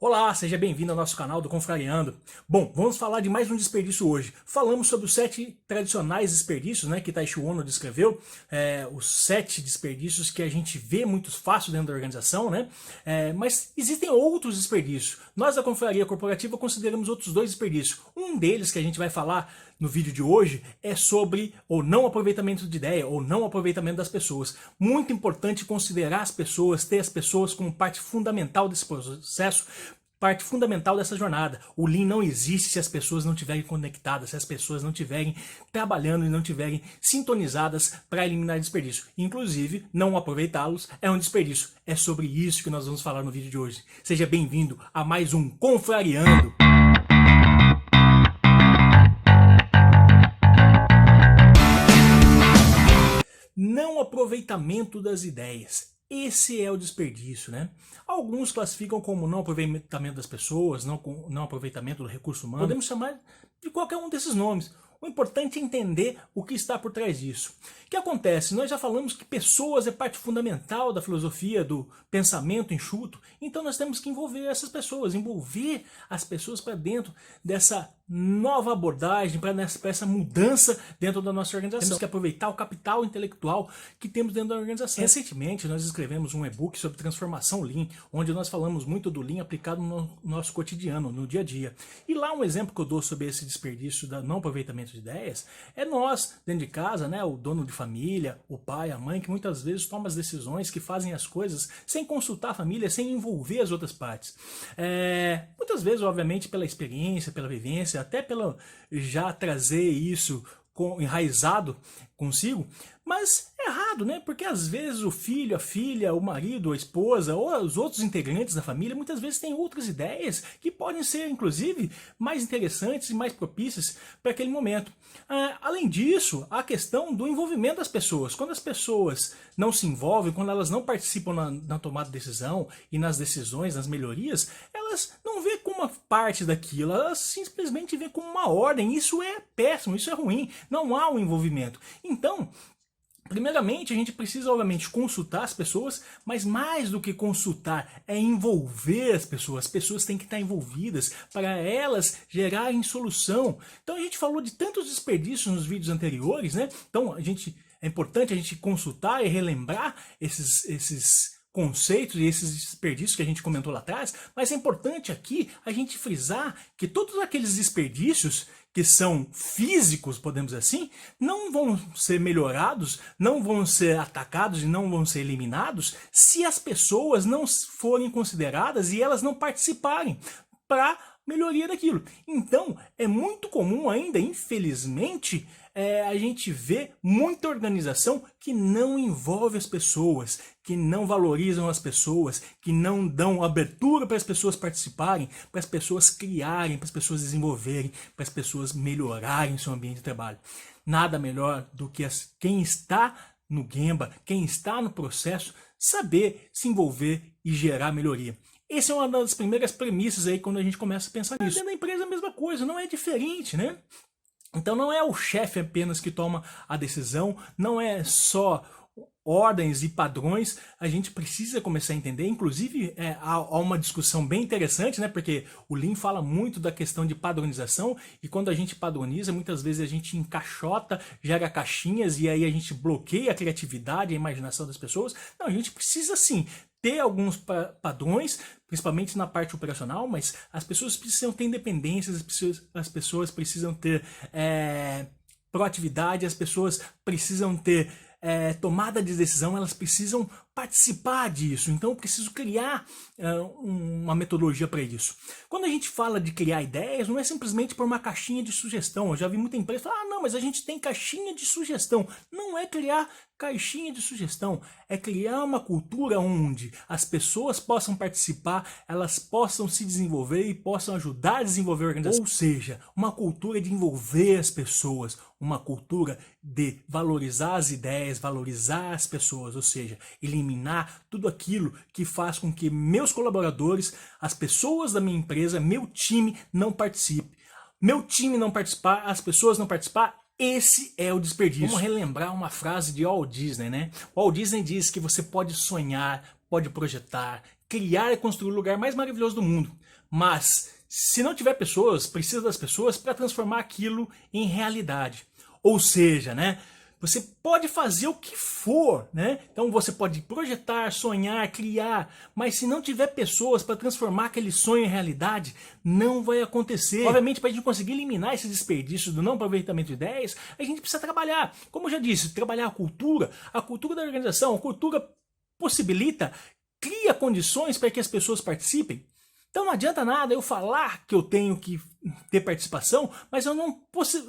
Olá, seja bem-vindo ao nosso canal do Confrareando. Bom, vamos falar de mais um desperdício hoje. Falamos sobre os 7 tradicionais desperdícios, que Taishi Ohno descreveu, os 7 desperdícios que a gente vê muito fácil dentro da organização, mas existem outros desperdícios. Nós da Confraria Corporativa consideramos outros 2 desperdícios. Um deles que a gente vai falar no vídeo de hoje é sobre o não aproveitamento de ideia, ou não aproveitamento das pessoas. Muito importante considerar as pessoas, ter as pessoas como parte fundamental desse processo, parte fundamental dessa jornada. O Lean não existe se as pessoas não estiverem conectadas, se as pessoas não estiverem trabalhando e não estiverem sintonizadas para eliminar desperdício. Inclusive, não aproveitá-los é um desperdício. É sobre isso que nós vamos falar no vídeo de hoje. Seja bem-vindo a mais um Confrareando. Não aproveitamento das ideias. Esse é o desperdício, Alguns classificam como não aproveitamento das pessoas, não aproveitamento do recurso humano. Podemos chamar de qualquer um desses nomes. O importante é entender o que está por trás disso. O que acontece? Nós já falamos que pessoas é parte fundamental da filosofia, do pensamento enxuto, então nós temos que envolver essas pessoas, envolver as pessoas para dentro dessa nova abordagem, para essa mudança dentro da nossa organização. Temos que aproveitar o capital intelectual que temos dentro da organização. Recentemente nós escrevemos um e-book sobre transformação Lean, onde nós falamos muito do Lean aplicado no nosso cotidiano, no dia a dia. E lá um exemplo que eu dou sobre esse desperdício da não aproveitamento de ideias é nós, dentro de casa, o dono de família, o pai, a mãe, que muitas vezes toma as decisões, que fazem as coisas sem consultar a família, sem envolver as outras partes. Muitas vezes, obviamente, pela experiência, pela vivência, até pelo já trazer isso enraizado consigo, mas é errado, Porque às vezes o filho, a filha, o marido, a esposa ou os outros integrantes da família muitas vezes têm outras ideias que podem ser, inclusive, mais interessantes e mais propícias para aquele momento. Além disso, a questão do envolvimento das pessoas. Quando as pessoas não se envolvem, quando elas não participam na tomada de decisão e nas decisões, nas melhorias, elas não vê como uma parte daquilo, elas simplesmente vê como uma ordem. Isso é péssimo, isso é ruim, não há um envolvimento. Então, primeiramente, a gente precisa, obviamente, consultar as pessoas, mas mais do que consultar, é envolver as pessoas. As pessoas têm que estar envolvidas para elas gerarem solução. Então, a gente falou de tantos desperdícios nos vídeos anteriores, Então, é importante a gente consultar e relembrar esses conceitos e esses desperdícios que a gente comentou lá atrás, mas é importante aqui a gente frisar que todos aqueles desperdícios que são físicos, podemos dizer assim, não vão ser melhorados, não vão ser atacados e não vão ser eliminados se as pessoas não forem consideradas e elas não participarem para melhoria daquilo. Então, é muito comum ainda, infelizmente, a gente vê muita organização que não envolve as pessoas, que não valorizam as pessoas, que não dão abertura para as pessoas participarem, para as pessoas criarem, para as pessoas desenvolverem, para as pessoas melhorarem seu ambiente de trabalho. Nada melhor do que quem está no Gemba, quem está no processo, saber se envolver e gerar melhoria. Essa é uma das primeiras premissas aí quando a gente começa a pensar nisso. Dentro da empresa é a mesma coisa, não é diferente, Então não é o chefe apenas que toma a decisão, não é só ordens e padrões, a gente precisa começar a entender, inclusive há uma discussão bem interessante, Porque o Lean fala muito da questão de padronização e quando a gente padroniza, muitas vezes a gente encaixota, gera caixinhas e aí a gente bloqueia a criatividade, a imaginação das pessoas. Não, a gente precisa sim ter alguns padrões, principalmente na parte operacional, mas as pessoas precisam ter independência, as pessoas precisam ter proatividade, as pessoas precisam ter tomada de decisão, elas precisam participar disso. Então eu preciso criar uma metodologia para isso. Quando a gente fala de criar ideias, não é simplesmente por uma caixinha de sugestão. Eu já vi muita empresa falar, não, mas a gente tem caixinha de sugestão. Não é criar caixinha de sugestão, é criar uma cultura onde as pessoas possam participar, elas possam se desenvolver e possam ajudar a desenvolver a organização. Ou seja, uma cultura de envolver as pessoas, uma cultura de valorizar as ideias, valorizar as pessoas, ou seja, eliminar tudo aquilo que faz com que meus colaboradores, as pessoas da minha empresa, meu time não participe. Meu time não participar, as pessoas não participar, esse é o desperdício. Vamos relembrar uma frase de Walt Disney, Walt Disney diz que você pode sonhar, pode projetar, criar e construir o lugar mais maravilhoso do mundo. Mas se não tiver pessoas, precisa das pessoas para transformar aquilo em realidade. Ou seja, né? Você pode fazer o que for, né? Então você pode projetar, sonhar, criar, mas se não tiver pessoas para transformar aquele sonho em realidade, não vai acontecer. Obviamente, para a gente conseguir eliminar esse desperdício do não aproveitamento de ideias, a gente precisa trabalhar. Como eu já disse, trabalhar a cultura da organização. A cultura possibilita, cria condições para que as pessoas participem. Então não adianta nada eu falar que eu tenho que ter participação, mas eu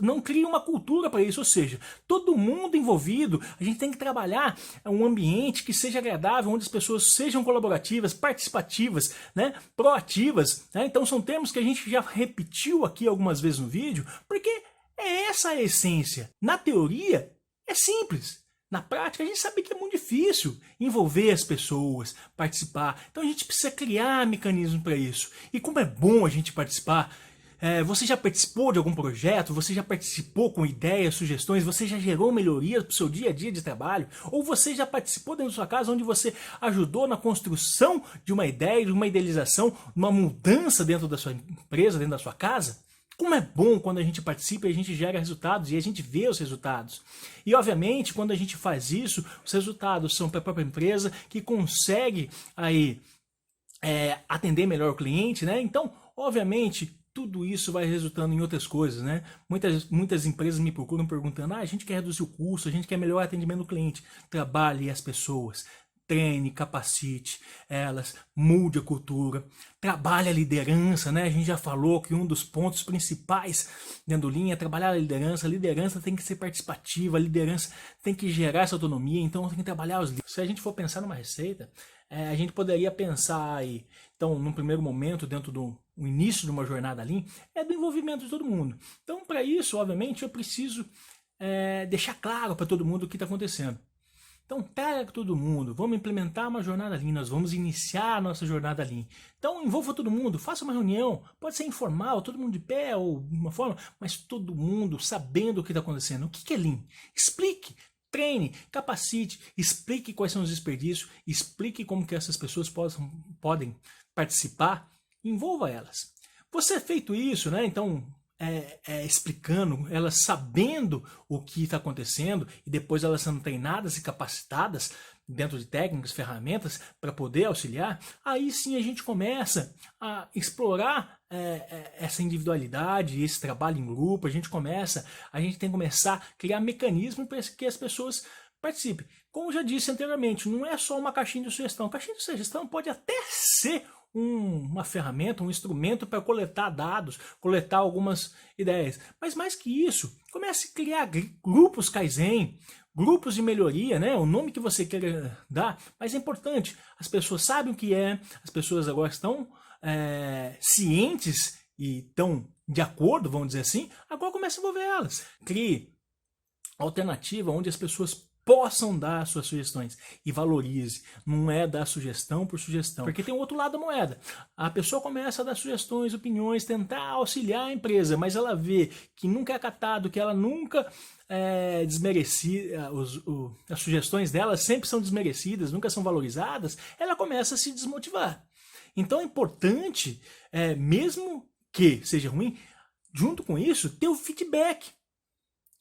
não crio uma cultura para isso. Ou seja, todo mundo envolvido, a gente tem que trabalhar um ambiente que seja agradável, onde as pessoas sejam colaborativas, participativas, né, proativas. Né? Então são termos que a gente já repetiu aqui algumas vezes no vídeo, porque é essa a essência. Na teoria, é simples. Na prática, a gente sabe que é muito difícil envolver as pessoas, participar. Então a gente precisa criar mecanismos para isso. E como é bom a gente participar. Você já participou de algum projeto? Você já participou com ideias, sugestões? Você já gerou melhorias para o seu dia a dia de trabalho? Ou você já participou dentro da sua casa onde você ajudou na construção de uma ideia, de uma idealização, uma mudança dentro da sua empresa, dentro da sua casa? Como é bom quando a gente participa e a gente gera resultados e a gente vê os resultados. E obviamente, quando a gente faz isso, os resultados são para a própria empresa que consegue aí, atender melhor o cliente, né? Então, obviamente, tudo isso vai resultando em outras coisas, né? Muitas empresas me procuram perguntando: a gente quer reduzir o custo, a gente quer melhorar o atendimento do cliente. Trabalhe as pessoas. Treine, capacite elas, mude a cultura, trabalhe a liderança, né? A gente já falou que um dos pontos principais dentro do Lean é trabalhar a liderança tem que ser participativa, a liderança tem que gerar essa autonomia, então tem que trabalhar os líderes. Se a gente for pensar numa receita, a gente poderia pensar aí, então, num primeiro momento, dentro do início de uma jornada Lean, é do envolvimento de todo mundo. Então, para isso, obviamente, eu preciso deixar claro para todo mundo o que está acontecendo. Então, pega todo mundo, vamos implementar uma jornada Lean, nós vamos iniciar a nossa jornada Lean. Então, envolva todo mundo, faça uma reunião, pode ser informal, todo mundo de pé ou de uma forma, mas todo mundo sabendo o que está acontecendo. O que é Lean? Explique, treine, capacite, explique quais são os desperdícios, explique como que essas pessoas podem participar, envolva elas. Você feito isso, né? Então, explicando, elas sabendo o que está acontecendo e depois elas sendo treinadas e capacitadas dentro de técnicas, ferramentas para poder auxiliar, aí sim a gente começa a explorar essa individualidade, esse trabalho em grupo, a gente tem que começar a criar mecanismos para que as pessoas participem. Como já disse anteriormente, não é só uma caixinha de sugestão. A caixinha de sugestão pode até ser uma ferramenta, um instrumento para coletar dados, coletar algumas ideias. Mas mais que isso, comece a criar grupos Kaizen, grupos de melhoria, né? O nome que você queira dar, mas é importante. As pessoas sabem o que é, as pessoas agora estão cientes e estão de acordo, vamos dizer assim, agora comece a envolver elas. Crie alternativa onde as pessoas possam dar suas sugestões e valorize, não é dar sugestão por sugestão, porque tem o outro lado da moeda. A pessoa começa a dar sugestões, opiniões, tentar auxiliar a empresa, mas ela vê que nunca é acatado, que ela nunca desmerecida, as sugestões dela sempre são desmerecidas, nunca são valorizadas, ela começa a se desmotivar. Então é importante, mesmo que seja ruim, junto com isso, ter o feedback.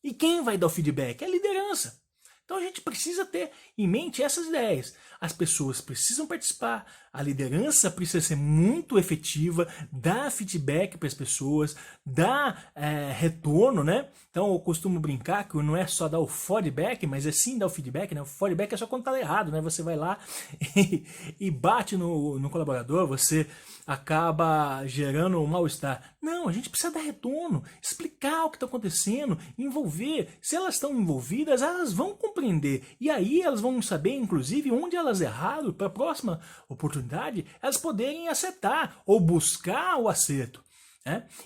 E quem vai dar o feedback? É a liderança. Então a gente precisa ter em mente essas ideias. As pessoas precisam participar, a liderança precisa ser muito efetiva, dar feedback para as pessoas, dar retorno, né? Então eu costumo brincar que não é só dar o feedback, mas é sim dar o feedback, né? O feedback é só quando tá errado, né? Você vai lá e bate no colaborador, você acaba gerando um mal-estar. Não, a gente precisa dar retorno, explicar o que está acontecendo, envolver. Se elas estão envolvidas, elas vão compreender. E aí elas vão saber, inclusive, onde elas erraram para a próxima oportunidade, elas poderem acertar ou buscar o acerto.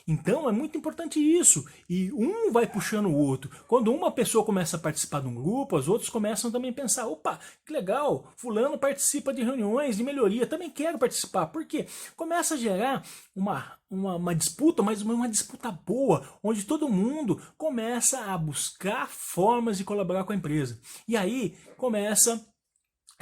Então é muito importante isso, e um vai puxando o outro. Quando uma pessoa começa a participar de um grupo, os outros começam também a pensar: opa, que legal, fulano participa de reuniões de melhoria, também quero participar. Por quê? Começa a gerar uma disputa, mas uma disputa boa, onde todo mundo começa a buscar formas de colaborar com a empresa. E aí começa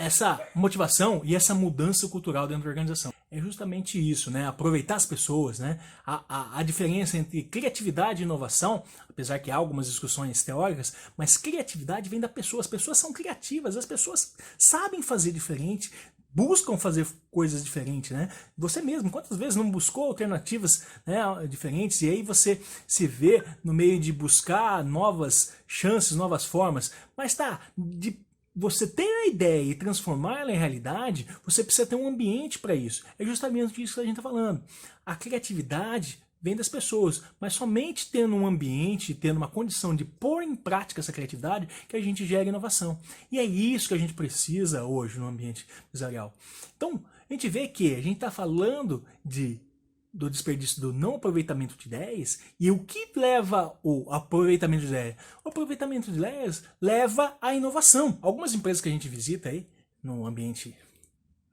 essa motivação e essa mudança cultural dentro da organização. É justamente isso, né? Aproveitar as pessoas, né? A diferença entre criatividade e inovação, apesar que há algumas discussões teóricas, mas criatividade vem da pessoa. As pessoas são criativas, as pessoas sabem fazer diferente, buscam fazer coisas diferentes, né? Você mesmo, quantas vezes não buscou alternativas, né, diferentes, e aí você se vê no meio de buscar novas chances, novas formas, mas tá, de você ter a ideia e transformar ela em realidade, você precisa ter um ambiente para isso. É justamente isso que a gente está falando. A criatividade vem das pessoas, mas somente tendo um ambiente, tendo uma condição de pôr em prática essa criatividade, que a gente gera inovação. E é isso que a gente precisa hoje no ambiente empresarial. Então, a gente vê que a gente está falando do desperdício, do não aproveitamento de ideias, e o que leva o aproveitamento de ideias? O aproveitamento de ideias leva à inovação. Algumas empresas que a gente visita aí, no ambiente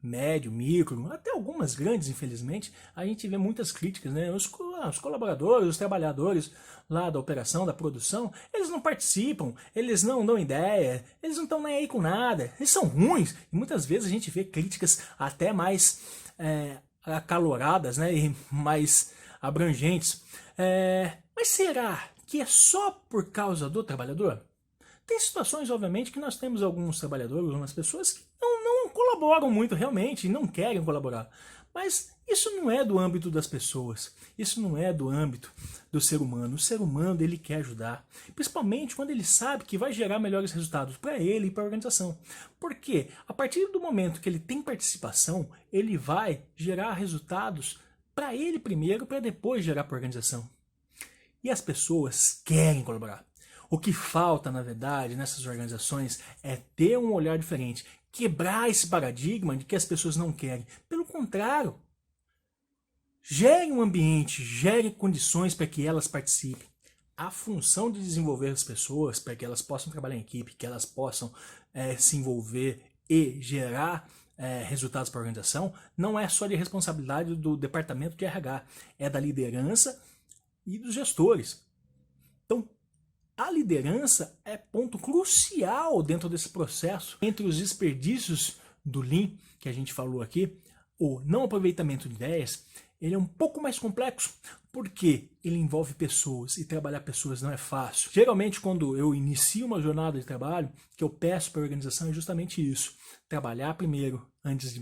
médio, micro, até algumas grandes, infelizmente, a gente vê muitas críticas, né? Os colaboradores, os trabalhadores lá da operação, da produção, eles não participam, eles não dão ideia, eles não estão nem aí com nada, eles são ruins. E muitas vezes a gente vê críticas até mais acaloradas, né, e mais abrangentes. Mas será que é só por causa do trabalhador? Tem situações, obviamente, que nós temos alguns trabalhadores, algumas pessoas que não colaboram muito realmente, não querem colaborar. Mas isso não é do âmbito das pessoas, isso não é do âmbito do ser humano. O ser humano, ele quer ajudar, principalmente quando ele sabe que vai gerar melhores resultados para ele e para a organização. Porque a partir do momento que ele tem participação, ele vai gerar resultados para ele primeiro, para depois gerar para a organização. E as pessoas querem colaborar. O que falta, na verdade, nessas organizações é ter um olhar diferente, quebrar esse paradigma de que as pessoas não querem. Pelo contrário, gere um ambiente, gere condições para que elas participem. A função de desenvolver as pessoas para que elas possam trabalhar em equipe, que elas possam se envolver e gerar resultados para a organização, não é só de responsabilidade do departamento de RH, é da liderança e dos gestores. Então, a liderança é ponto crucial dentro desse processo. Entre os desperdícios do Lean, que a gente falou aqui, o não aproveitamento de ideias, ele é um pouco mais complexo, porque ele envolve pessoas, e trabalhar pessoas não é fácil. Geralmente, quando eu inicio uma jornada de trabalho, o que eu peço para a organização é justamente isso. Trabalhar primeiro, antes de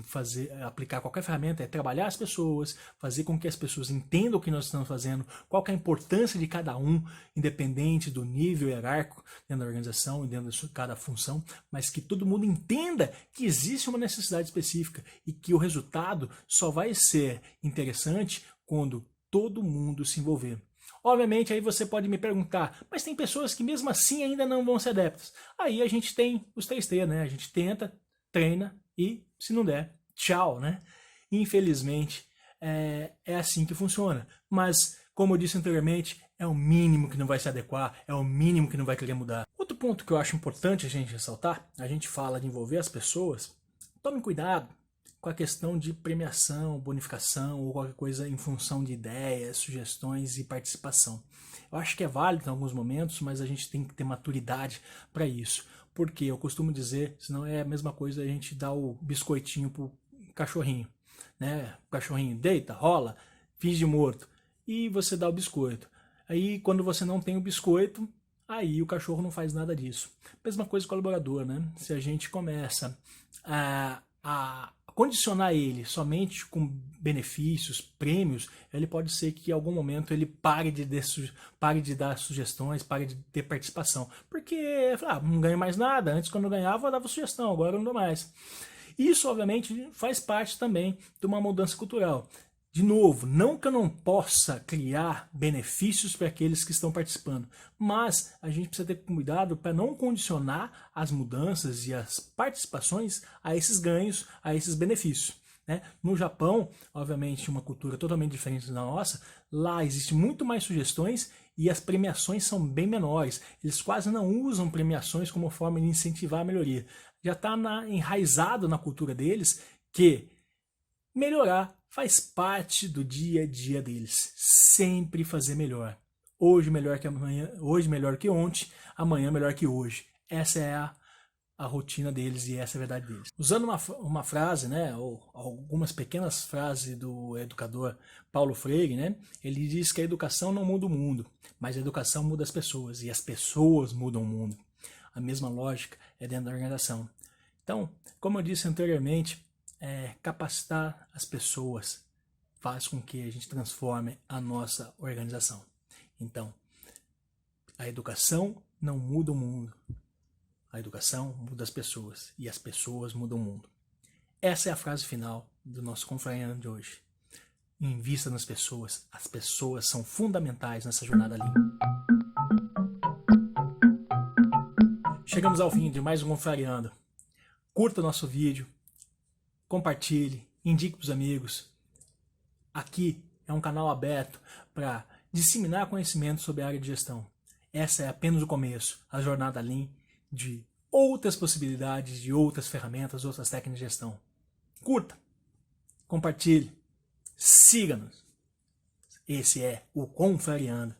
aplicar qualquer ferramenta, é trabalhar as pessoas, fazer com que as pessoas entendam o que nós estamos fazendo, qual que é a importância de cada um, independente do nível hierárquico dentro da organização e dentro de cada função, mas que todo mundo entenda que existe uma necessidade específica e que o resultado só vai ser interessante quando todo mundo se envolver. Obviamente, aí você pode me perguntar, mas tem pessoas que mesmo assim ainda não vão ser adeptas. Aí a gente tem os 3T, né? A gente tenta, treina e, se não der, tchau, né? Infelizmente, é assim que funciona. Mas, como eu disse anteriormente, é o mínimo que não vai se adequar, é o mínimo que não vai querer mudar. Outro ponto que eu acho importante a gente ressaltar, a gente fala de envolver as pessoas, tome cuidado com a questão de premiação, bonificação ou qualquer coisa em função de ideias, sugestões e participação. Eu acho que é válido em alguns momentos, mas a gente tem que ter maturidade para isso. Porque eu costumo dizer, senão é a mesma coisa a gente dar o biscoitinho pro cachorrinho, né? O cachorrinho deita, rola, finge morto e você dá o biscoito. Aí quando você não tem o biscoito, aí o cachorro não faz nada disso. Mesma coisa com o colaborador, né? Se a gente começa a condicionar ele somente com benefícios, prêmios, ele pode ser que em algum momento ele pare de dar sugestões, pare de ter participação. Porque não ganho mais nada, antes quando eu ganhava eu dava sugestão, agora eu não dou mais. Isso obviamente faz parte também de uma mudança cultural. De novo, não que eu não possa criar benefícios para aqueles que estão participando, mas a gente precisa ter cuidado para não condicionar as mudanças e as participações a esses ganhos, a esses benefícios, né? No Japão, obviamente, uma cultura totalmente diferente da nossa, lá existe muito mais sugestões e as premiações são bem menores. Eles quase não usam premiações como forma de incentivar a melhoria. Já está enraizado na cultura deles que melhorar faz parte do dia a dia deles. Sempre fazer melhor. Hoje melhor que amanhã, hoje melhor que ontem, amanhã melhor que hoje. Essa é a a rotina deles e essa é a verdade deles. Usando uma frase, né, ou algumas pequenas frases do educador Paulo Freire, né, ele diz que a educação não muda o mundo, mas a educação muda as pessoas e as pessoas mudam o mundo. A mesma lógica é dentro da organização. Então, como eu disse anteriormente, capacitar as pessoas faz com que a gente transforme a nossa organização. Então, a educação não muda o mundo. A educação muda as pessoas e as pessoas mudam o mundo. Essa é a frase final do nosso Confraria de hoje. Invista nas pessoas. As pessoas são fundamentais nessa jornada Lean. Chegamos ao fim de mais um Confrariando. Curta o nosso vídeo, compartilhe, indique para os amigos. Aqui é um canal aberto para disseminar conhecimento sobre a área de gestão. Essa é apenas o começo, a jornada Lean de outras possibilidades, de outras ferramentas, outras técnicas de gestão. Curta, compartilhe, siga-nos. Esse é o Confrariando.